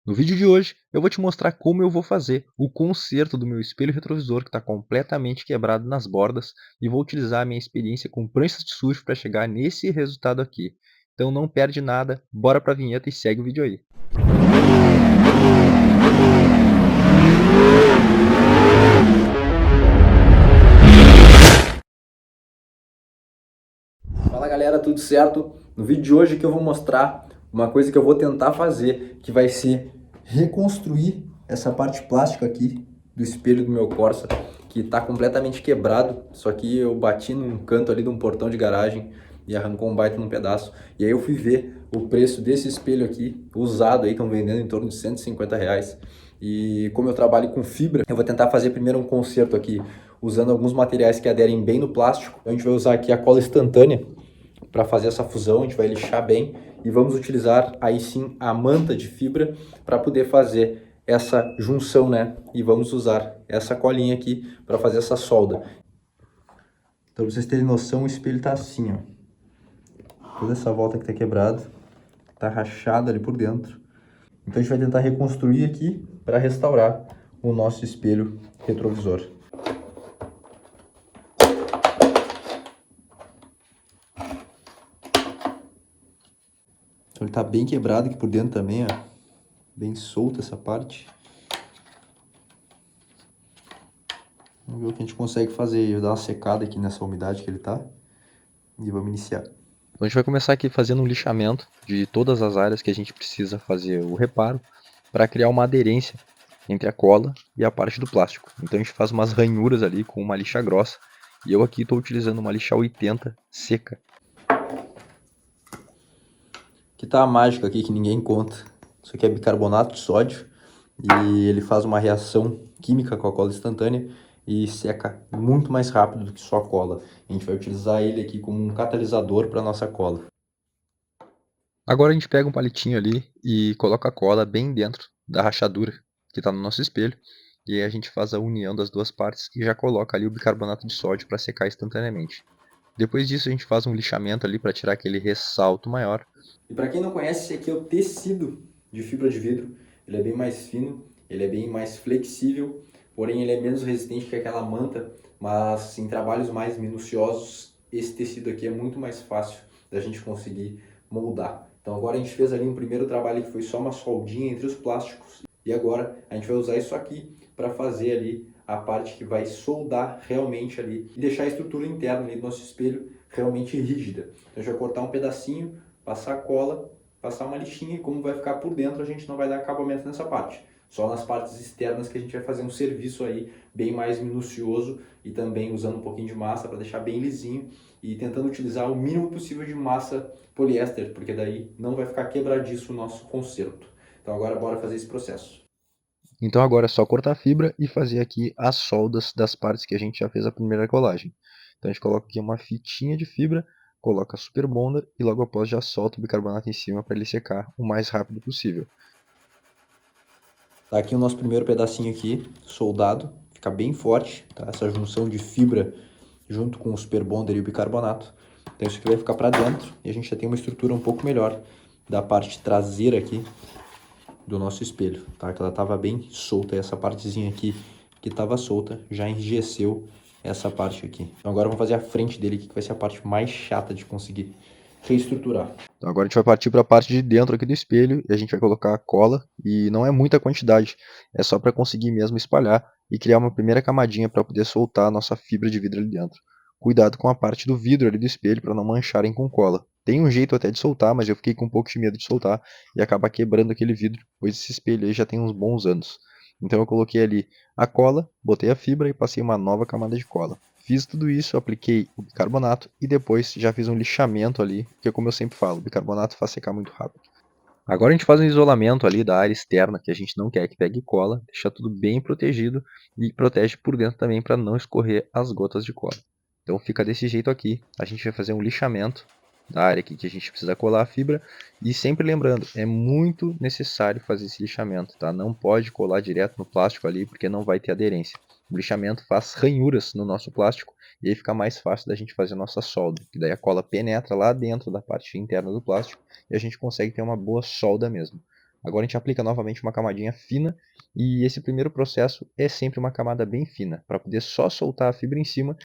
No vídeo de hoje, eu vou te mostrar como eu vou fazer o conserto do meu espelho retrovisor que está completamente quebrado nas bordas e vou utilizar a minha experiência com pranchas de surf para chegar nesse resultado aqui. Então não perde nada, bora para a vinheta e segue o vídeo aí. Fala galera, tudo certo? No vídeo de hoje que eu vou mostrar uma coisa que eu vou tentar fazer, que vai ser reconstruir essa parte plástica aqui do espelho do meu Corsa, que está completamente quebrado, só que eu bati num canto ali de um portão de garagem e arrancou um baita num pedaço. E aí eu fui ver o preço desse espelho aqui, usado aí, estão vendendo em torno de R$ 150. E como eu trabalho com fibra, eu vou tentar fazer primeiro um conserto aqui, usando alguns materiais que aderem bem no plástico. Então a gente vai usar aqui a cola instantânea para fazer essa fusão, a gente vai lixar bem e vamos utilizar aí sim a manta de fibra para poder fazer essa junção, né? E vamos usar essa colinha aqui para fazer essa solda. Então, para vocês terem noção, o espelho tá assim, ó. Toda essa volta que tá quebrada, tá rachada ali por dentro. Então a gente vai tentar reconstruir aqui para restaurar o nosso espelho retrovisor. Então ele tá bem quebrado aqui por dentro também, ó. Bem solta essa parte. Vamos ver o que a gente consegue fazer. Eu vou dar uma secada aqui nessa umidade que ele tá. E vamos iniciar. Então a gente vai começar aqui fazendo um lixamento de todas as áreas que a gente precisa fazer o reparo para criar uma aderência entre a cola e a parte do plástico. Então a gente faz umas ranhuras ali com uma lixa grossa e eu aqui estou utilizando uma lixa 80 seca. Aqui tá a mágica aqui que ninguém conta. Isso aqui é bicarbonato de sódio e ele faz uma reação química com a cola instantânea e seca muito mais rápido do que só a cola. A gente vai utilizar ele aqui como um catalisador para nossa cola. Agora a gente pega um palitinho ali e coloca a cola bem dentro da rachadura que está no nosso espelho. E aí a gente faz a união das duas partes e já coloca ali o bicarbonato de sódio para secar instantaneamente. Depois disso a gente faz um lixamento ali para tirar aquele ressalto maior. E para quem não conhece, esse aqui é o tecido de fibra de vidro. Ele é bem mais fino, ele é bem mais flexível, porém ele é menos resistente que aquela manta, mas em trabalhos mais minuciosos, esse tecido aqui é muito mais fácil da gente conseguir moldar. Então agora a gente fez ali um primeiro trabalho que foi só uma soldinha entre os plásticos e agora a gente vai usar isso aqui para fazer ali a parte que vai soldar realmente ali e deixar a estrutura interna ali do nosso espelho realmente rígida. Então a gente vai cortar um pedacinho, passar cola, passar uma lixinha e como vai ficar por dentro a gente não vai dar acabamento nessa parte. Só nas partes externas que a gente vai fazer um serviço aí bem mais minucioso e também usando um pouquinho de massa para deixar bem lisinho e tentando utilizar o mínimo possível de massa poliéster, porque daí não vai ficar quebradiço o nosso conserto. Então agora bora fazer esse processo. Então agora é só cortar a fibra e fazer aqui as soldas das partes que a gente já fez a primeira colagem. Então a gente coloca aqui uma fitinha de fibra, coloca a super bonder e logo após já solta o bicarbonato em cima para ele secar o mais rápido possível. Tá aqui o nosso primeiro pedacinho aqui, soldado, fica bem forte, tá? Essa junção de fibra junto com o super bonder e o bicarbonato. Então isso aqui vai ficar para dentro e a gente já tem uma estrutura um pouco melhor da parte traseira aqui do nosso espelho, tá? Que ela tava bem solta e essa partezinha aqui que tava solta já enrijeceu essa parte aqui. Então agora vamos fazer a frente dele aqui, que vai ser a parte mais chata de conseguir reestruturar. Então agora a gente vai partir para a parte de dentro aqui do espelho e a gente vai colocar a cola e não é muita quantidade, é só para conseguir mesmo espalhar e criar uma primeira camadinha para poder soltar a nossa fibra de vidro ali dentro. Cuidado com a parte do vidro ali do espelho para não mancharem com cola. Tem um jeito até de soltar, mas eu fiquei com um pouco de medo de soltar e acabar quebrando aquele vidro, pois esse espelho aí já tem uns bons anos. Então eu coloquei ali a cola, botei a fibra e passei uma nova camada de cola. Fiz tudo isso, apliquei o bicarbonato e depois já fiz um lixamento ali, porque como eu sempre falo, o bicarbonato faz secar muito rápido. Agora a gente faz um isolamento ali da área externa, que a gente não quer que pegue cola, deixa tudo bem protegido e protege por dentro também para não escorrer as gotas de cola. Então fica desse jeito aqui, a gente vai fazer um lixamento da área aqui que a gente precisa colar a fibra e sempre lembrando, é muito necessário fazer esse lixamento, tá? Não pode colar direto no plástico ali porque não vai ter aderência. O lixamento faz ranhuras no nosso plástico e aí fica mais fácil da gente fazer a nossa solda, que daí a cola penetra lá dentro da parte interna do plástico e a gente consegue ter uma boa solda mesmo. Agora a gente aplica novamente uma camadinha fina e esse primeiro processo é sempre uma camada bem fina, para poder só soltar a fibra em cima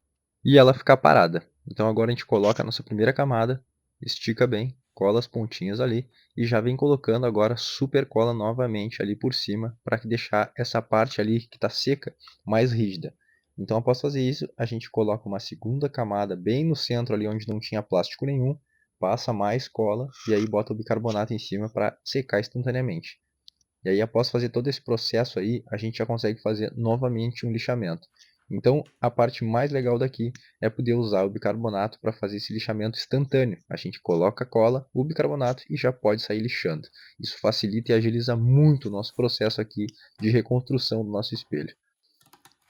e ela ficar parada. Então agora a gente coloca a nossa primeira camada, estica bem, cola as pontinhas ali e já vem colocando agora super cola novamente ali por cima para deixar essa parte ali que está seca mais rígida. Então após fazer isso, a gente coloca uma segunda camada bem no centro ali onde não tinha plástico nenhum, passa mais cola e aí bota o bicarbonato em cima para secar instantaneamente. E aí, após fazer todo esse processo aí, a gente já consegue fazer novamente um lixamento. Então, a parte mais legal daqui é poder usar o bicarbonato para fazer esse lixamento instantâneo. A gente coloca a cola, o bicarbonato e já pode sair lixando. Isso facilita e agiliza muito o nosso processo aqui de reconstrução do nosso espelho.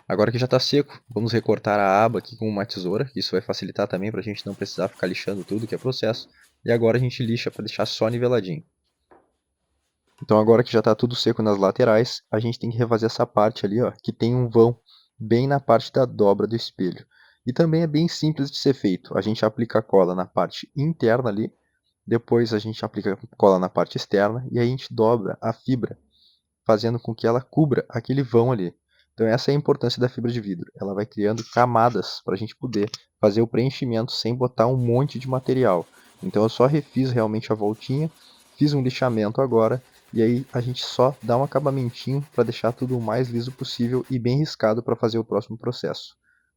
Agora que já está seco, vamos recortar a aba aqui com uma tesoura. Isso vai facilitar também para a gente não precisar ficar lixando tudo que é processo. E agora a gente lixa para deixar só niveladinho. Então agora que já está tudo seco nas laterais, a gente tem que refazer essa parte ali, ó, que tem um vão bem na parte da dobra do espelho. E também é bem simples de ser feito. A gente aplica a cola na parte interna ali, depois a gente aplica a cola na parte externa e aí a gente dobra a fibra, fazendo com que ela cubra aquele vão ali. Então essa é a importância da fibra de vidro. Ela vai criando camadas para a gente poder fazer o preenchimento sem botar um monte de material. Então eu só refiz realmente a voltinha, fiz um lixamento agora e aí a gente só dá um acabamentinho para deixar tudo o mais liso possível e bem riscado para fazer o próximo processo.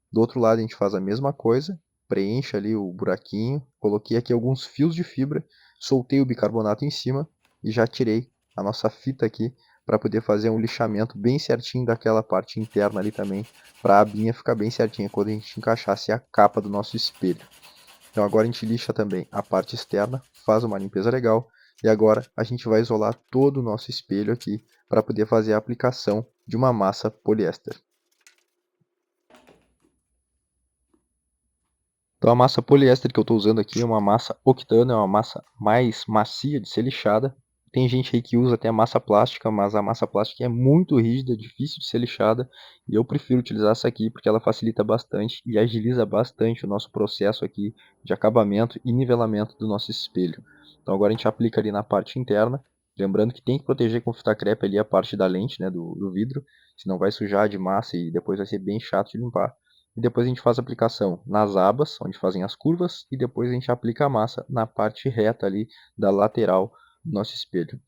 Do outro lado a gente faz a mesma coisa, preenche ali o buraquinho, coloquei aqui alguns fios de fibra, soltei o bicarbonato em cima e já tirei a nossa fita aqui para poder fazer um lixamento bem certinho daquela parte interna ali também, para a abinha ficar bem certinha quando a gente encaixasse a capa do nosso espelho. Então agora a gente lixa também a parte externa, faz uma limpeza legal e agora a gente vai isolar todo o nosso espelho aqui para poder fazer a aplicação de uma massa poliéster. Então a massa poliéster que eu estou usando aqui é uma massa octano, é uma massa mais macia de ser lixada. Tem gente aí que usa até massa plástica, mas a massa plástica é muito rígida, difícil de ser lixada. E eu prefiro utilizar essa aqui porque ela facilita bastante e agiliza bastante o nosso processo aqui de acabamento e nivelamento do nosso espelho. Então agora a gente aplica ali na parte interna. Lembrando que tem que proteger com fita crepe ali a parte da lente, né, do vidro, senão vai sujar de massa e depois vai ser bem chato de limpar. E depois a gente faz a aplicação nas abas, onde fazem as curvas, e depois a gente aplica a massa na parte reta ali da lateral do nosso espelho.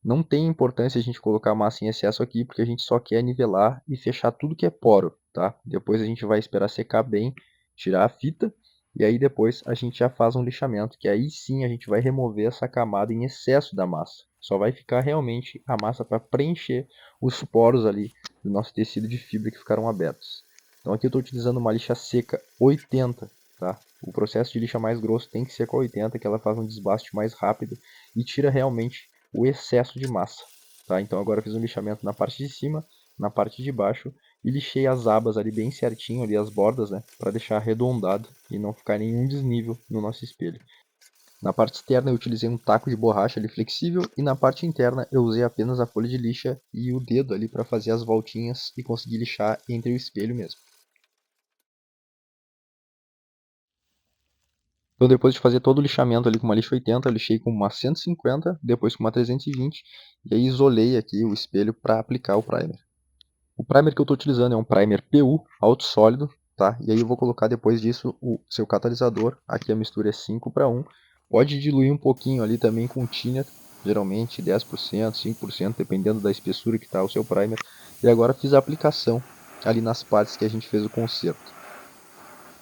Não tem importância a gente colocar massa em excesso aqui, porque a gente só quer nivelar e fechar tudo que é poro, tá? Depois a gente vai esperar secar bem, tirar a fita, e aí depois a gente já faz um lixamento, que aí sim a gente vai remover essa camada em excesso da massa. Só vai ficar realmente a massa para preencher os poros ali do nosso tecido de fibra que ficaram abertos. Então aqui eu estou utilizando uma lixa seca 80, tá? O processo de lixa mais grosso tem que ser com a 80, que ela faz um desbaste mais rápido e tira realmente o excesso de massa, tá? Então agora eu fiz um lixamento na parte de cima, na parte de baixo e lixei as abas ali bem certinho, ali as bordas, né? Para deixar arredondado e não ficar nenhum desnível no nosso espelho. Na parte externa eu utilizei um taco de borracha ali flexível e na parte interna eu usei apenas a folha de lixa e o dedo ali para fazer as voltinhas e conseguir lixar entre o espelho mesmo. Então depois de fazer todo o lixamento ali com uma lixa 80, eu lixei com uma 150, depois com uma 320 e aí isolei aqui o espelho para aplicar o primer. O primer que eu estou utilizando é um primer PU alto sólido, tá? E aí eu vou colocar depois disso o seu catalisador. Aqui a mistura é 5:1. Pode diluir um pouquinho ali também com tinta, geralmente 10%, 5%, dependendo da espessura que está o seu primer. E agora fiz a aplicação ali nas partes que a gente fez o conserto.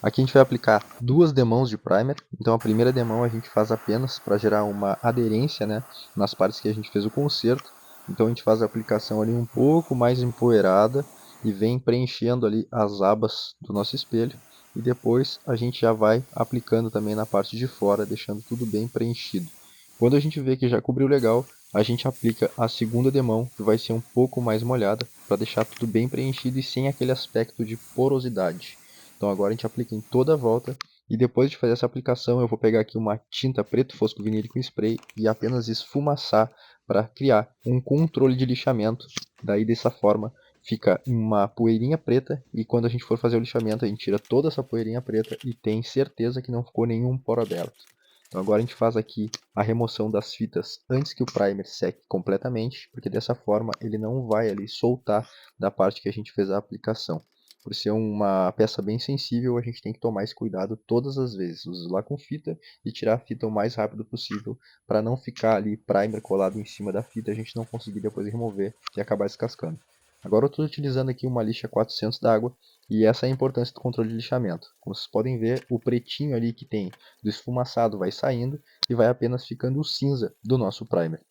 Aqui a gente vai aplicar duas demãos de primer. Então a primeira demão a gente faz apenas para gerar uma aderência, né, nas partes que a gente fez o conserto. Então a gente faz a aplicação ali um pouco mais empoeirada e vem preenchendo ali as abas do nosso espelho. E depois a gente já vai aplicando também na parte de fora, deixando tudo bem preenchido. Quando a gente vê que já cobriu legal, a gente aplica a segunda demão, que vai ser um pouco mais molhada, para deixar tudo bem preenchido e sem aquele aspecto de porosidade. Então agora a gente aplica em toda a volta e depois de fazer essa aplicação eu vou pegar aqui uma tinta preto fosco vinílico em spray e apenas esfumaçar para criar um controle de lixamento. Daí dessa forma fica uma poeirinha preta e quando a gente for fazer o lixamento a gente tira toda essa poeirinha preta e tem certeza que não ficou nenhum poro aberto. Então agora a gente faz aqui a remoção das fitas antes que o primer seque completamente, porque dessa forma ele não vai ali soltar da parte que a gente fez a aplicação. Por ser uma peça bem sensível, a gente tem que tomar esse cuidado todas as vezes. Usar com fita e tirar a fita o mais rápido possível, para não ficar ali primer colado em cima da fita, a gente não conseguir depois remover e acabar descascando. Agora eu estou utilizando aqui uma lixa 400 d'água, e essa é a importância do controle de lixamento. Como vocês podem ver, o pretinho ali que tem do esfumaçado vai saindo e vai apenas ficando o cinza do nosso primer.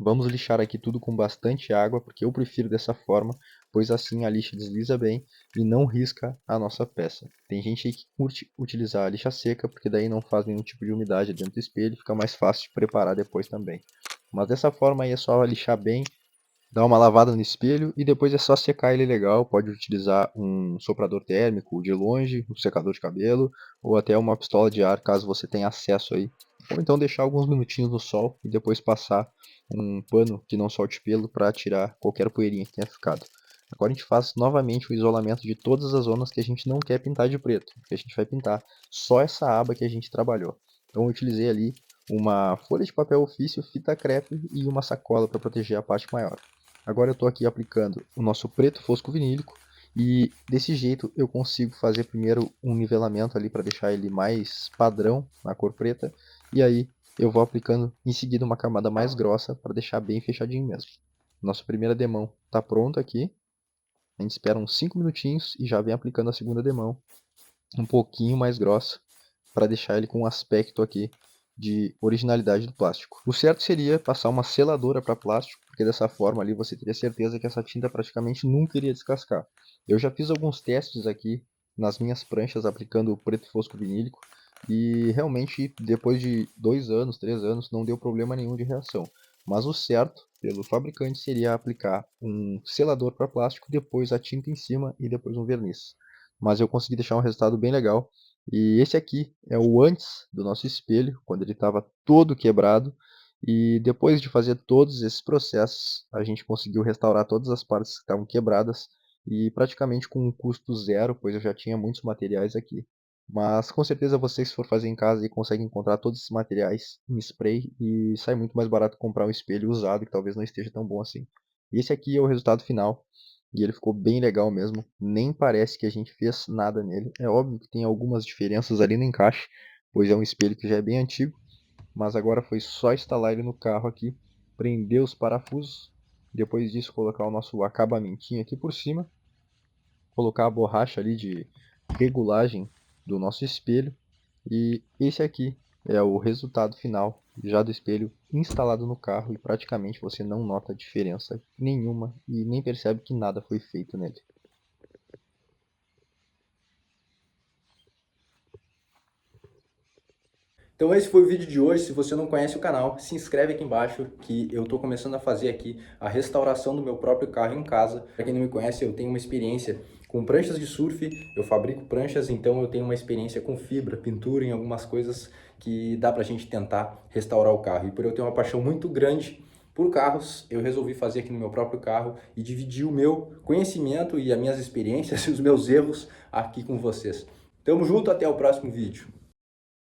Vamos lixar aqui tudo com bastante água, porque eu prefiro dessa forma, pois assim a lixa desliza bem e não risca a nossa peça. Tem gente aí que curte utilizar a lixa seca, porque daí não faz nenhum tipo de umidade dentro do espelho e fica mais fácil de preparar depois também. Mas dessa forma aí é só lixar bem, dar uma lavada no espelho e depois é só secar ele legal. Pode utilizar um soprador térmico de longe, um secador de cabelo ou até uma pistola de ar, caso você tenha acesso aí. Ou então deixar alguns minutinhos no sol e depois passar um pano que não solte pelo para tirar qualquer poeirinha que tenha ficado. Agora a gente faz novamente o isolamento de todas as zonas que a gente não quer pintar de preto, porque a gente vai pintar só essa aba que a gente trabalhou. Então eu utilizei ali uma folha de papel ofício, fita crepe e uma sacola para proteger a parte maior. Agora eu estou aqui aplicando o nosso preto fosco vinílico e desse jeito eu consigo fazer primeiro um nivelamento ali para deixar ele mais padrão na cor preta, e aí eu vou aplicando em seguida uma camada mais grossa para deixar bem fechadinho mesmo. Nossa primeira demão está pronta aqui, a gente espera uns 5 minutinhos e já vem aplicando a segunda demão um pouquinho mais grossa para deixar ele com um aspecto aqui de originalidade do plástico. O certo seria passar uma seladora para plástico, porque dessa forma ali você teria certeza que essa tinta praticamente nunca iria descascar. Eu já fiz alguns testes aqui nas minhas pranchas aplicando o preto fosco vinílico e realmente depois de 2 anos, 3 anos não deu problema nenhum de reação. Mas o certo pelo fabricante seria aplicar um selador para plástico, depois a tinta em cima e depois um verniz. Mas eu consegui deixar um resultado bem legal. E esse aqui é o antes do nosso espelho, quando ele estava todo quebrado. E depois de fazer todos esses processos, a gente conseguiu restaurar todas as partes que estavam quebradas e praticamente com um custo zero, pois eu já tinha muitos materiais aqui. Mas com certeza vocês, se for fazer em casa, aí conseguem encontrar todos esses materiais em spray e sai muito mais barato comprar um espelho usado que talvez não esteja tão bom assim. E esse aqui é o resultado final. E ele ficou bem legal mesmo. Nem parece que a gente fez nada nele. É óbvio que tem algumas diferenças ali no encaixe, pois é um espelho que já é bem antigo. Mas agora foi só instalar ele no carro aqui, prender os parafusos. Depois disso colocar o nosso acabamentinho aqui por cima. Colocar a borracha ali de regulagem do nosso espelho. E esse aqui é o resultado final já do espelho instalado no carro, e praticamente você não nota diferença nenhuma e nem percebe que nada foi feito nele. Então esse foi o vídeo de hoje. Se você não conhece o canal, se inscreve aqui embaixo que eu estou começando a fazer aqui a restauração do meu próprio carro em casa. Para quem não me conhece, eu tenho uma experiência com pranchas de surf, eu fabrico pranchas, então eu tenho uma experiência com fibra, pintura em algumas coisas que dá pra gente tentar restaurar o carro. E por eu ter uma paixão muito grande por carros, eu resolvi fazer aqui no meu próprio carro e dividir o meu conhecimento e as minhas experiências e os meus erros aqui com vocês. Tamo junto, até o próximo vídeo.